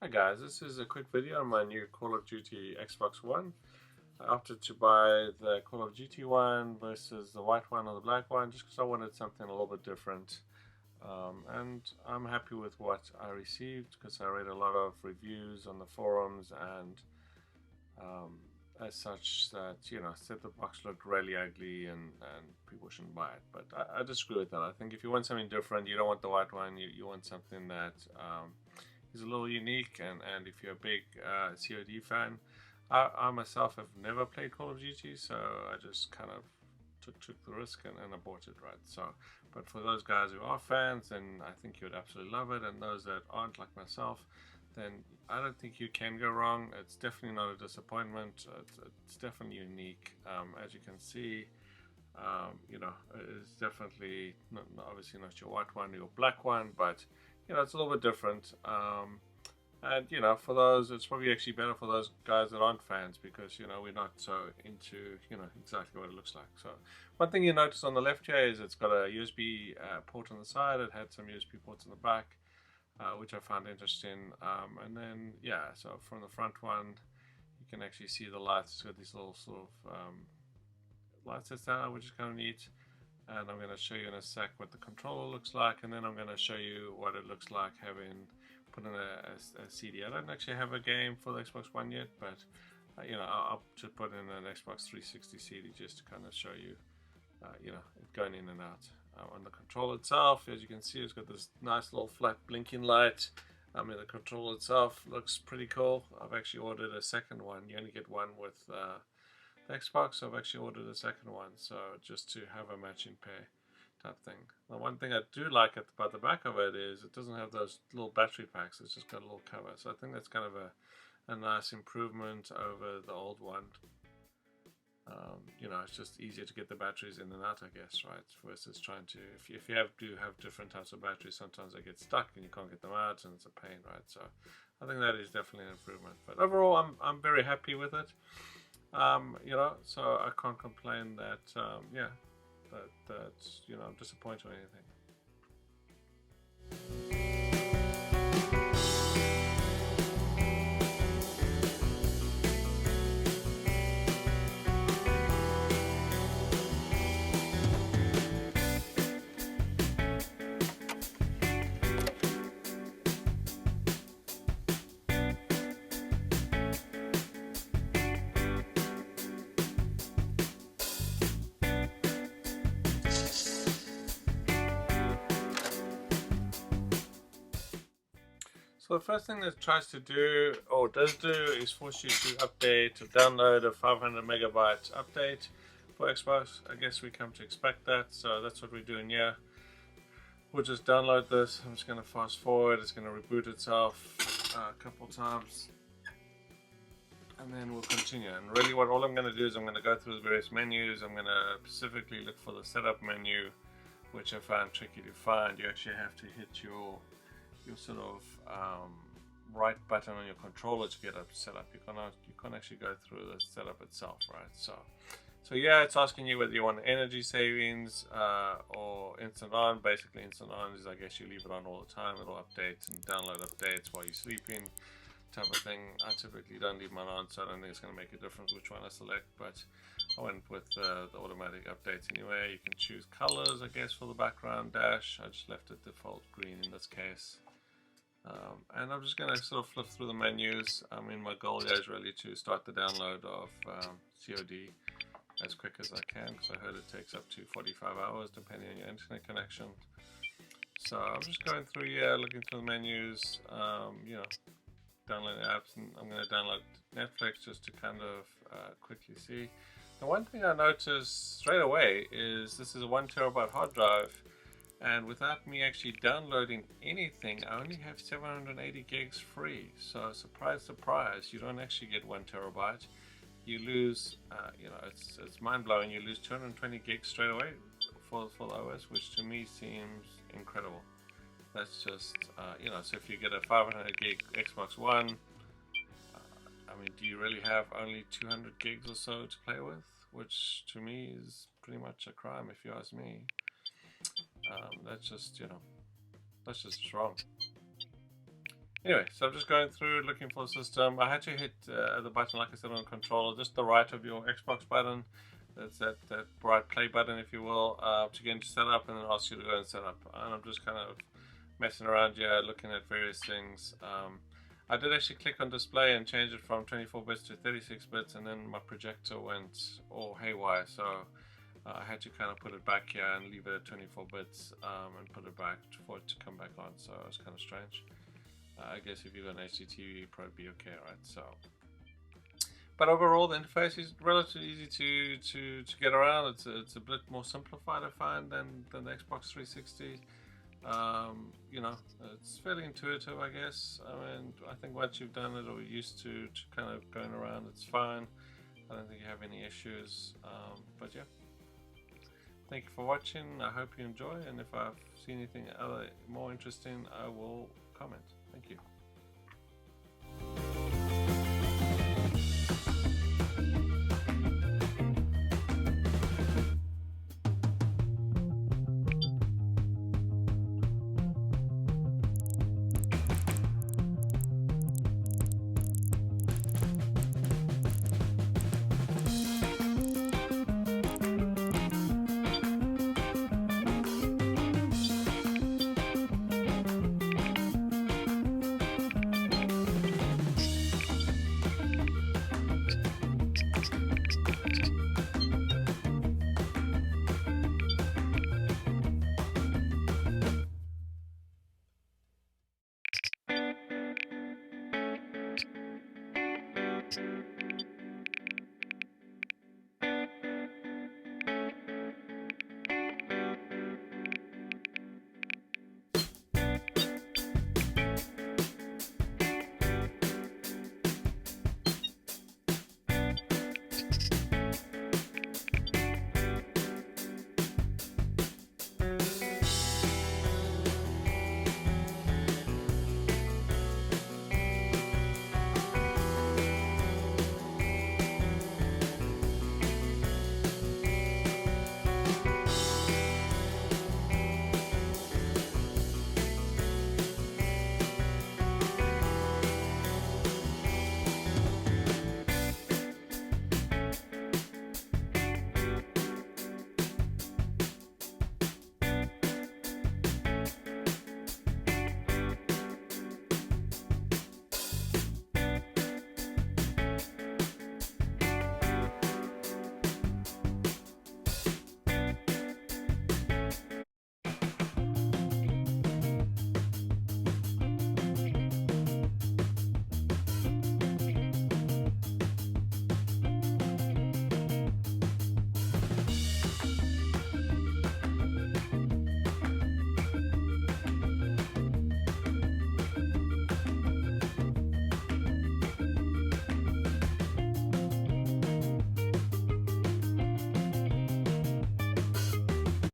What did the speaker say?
Hi guys, this is a quick video on my new Call of Duty Xbox One. I opted to buy the Call of Duty one versus the white one or the black one just because I wanted something a little bit different. And I'm happy with what I received because I read a lot of reviews on the forums and um, as such that, said the box looked really ugly and people shouldn't buy it. But I disagree with that. I think if you want something different, you don't want the white one, you want something that is a little unique. And if you're a big COD fan, I myself have never played Call of Duty, so I just kind of took the risk and I bought it, right? So, but for those guys who are fans, then I think you would absolutely love it. And those that aren't, like myself, then I don't think you can go wrong. It's definitely not a disappointment. It's definitely unique. As you can see, it's definitely obviously not your white one or your black one, but it's a little bit different. And for those, it's probably actually better for those guys that aren't fans because we're not so into exactly what it looks like. So one thing you notice on the left here is it's got a USB port on the side. It had some USB ports in the back, which I found interesting. And then so from the front one, you can actually see the lights. It's got these little sort of lights that's down, which is kind of neat. And I'm going to show you in a sec what the controller looks like, and then I'm going to show you what it looks like having put in a CD. I don't actually have a game for the Xbox One yet, but I'll just put in an Xbox 360 CD just to kind of show you, it going in and out. On the controller itself, as you can see, it's got this nice little flat blinking light. I mean, the controller itself looks pretty cool. I've actually ordered a second one. You only get one with the Xbox. So I've actually ordered a second one, so just to have a matching pair type thing. The one thing I do like about the back of it is it doesn't have those little battery packs. It's just got a little cover. So I think that's kind of a nice improvement over the old one. It's just easier to get the batteries in and out, I guess, right? Versus trying to, if you do have different types of batteries, sometimes they get stuck and you can't get them out, and it's a pain, right? So I think that is definitely an improvement. But overall, I'm very happy with it. So I can't complain that, I'm disappointed or anything. So the first thing that tries to do, or does do, is force you to update or download a 500 megabyte update for Xbox. I guess we come to expect that, so that's what we're doing here. We'll just download this. I'm just going to fast forward. It's going to reboot itself a couple times, and then we'll continue. And really, all I'm going to do is I'm going to go through the various menus. I'm going to specifically look for the setup menu, which I found tricky to find. You actually have to hit your sort of right button on your controller to get it set up. You can't actually go through the setup itself, right? So yeah, it's asking you whether you want energy savings or instant on. Basically, instant on is, I guess, you leave it on all the time. It'll update and download updates while you're sleeping, type of thing. I typically don't leave mine on, so I don't think it's going to make a difference which one I select, but I went with the automatic updates anyway. You can choose colors, I guess, for the background dash. I just left it default green in this case. And I'm just going to sort of flip through the menus. I mean, my goal here is really to start the download of COD as quick as I can, because I heard it takes up to 45 hours depending on your internet connection. So I'm just going through here, looking through the menus, downloading apps, and I'm going to download Netflix just to kind of quickly see. The one thing I noticed straight away is this is a 1 terabyte hard drive, and without me actually downloading anything, I only have 780 gigs free. So surprise, surprise, you don't actually get 1 terabyte. You lose, it's mind-blowing. You lose 220 gigs straight away for the OS, which to me seems incredible. That's just, so if you get a 500 gig Xbox One, I mean, do you really have only 200 gigs or so to play with? Which to me is pretty much a crime, if you ask me. That's just wrong. Anyway, so I'm just going through looking for the system. I had to hit the button, like I said, on the controller, just the right of your Xbox button. That's that right play button, if you will, to get into setup, and then ask you to go and set up. And I'm just kind of messing around here, looking at various things. I did actually click on display and change it from 24 bits to 36 bits, and then my projector went all haywire. So I had to kind of put it back here and leave it at 24 bits and put it back for it to come back on. So it's kind of strange. I guess if you've got an HDTV, you'd probably be okay, right? So, but overall, the interface is relatively easy to get around. It's a bit more simplified, I find, than the Xbox 360. You know, it's fairly intuitive, I guess. I mean, I think once you've done it or you're used to kind of going around, it's fine. I don't think you have any issues. But yeah, thank you for watching. I hope you enjoy, and if I see anything other more interesting, I will comment. Thank you.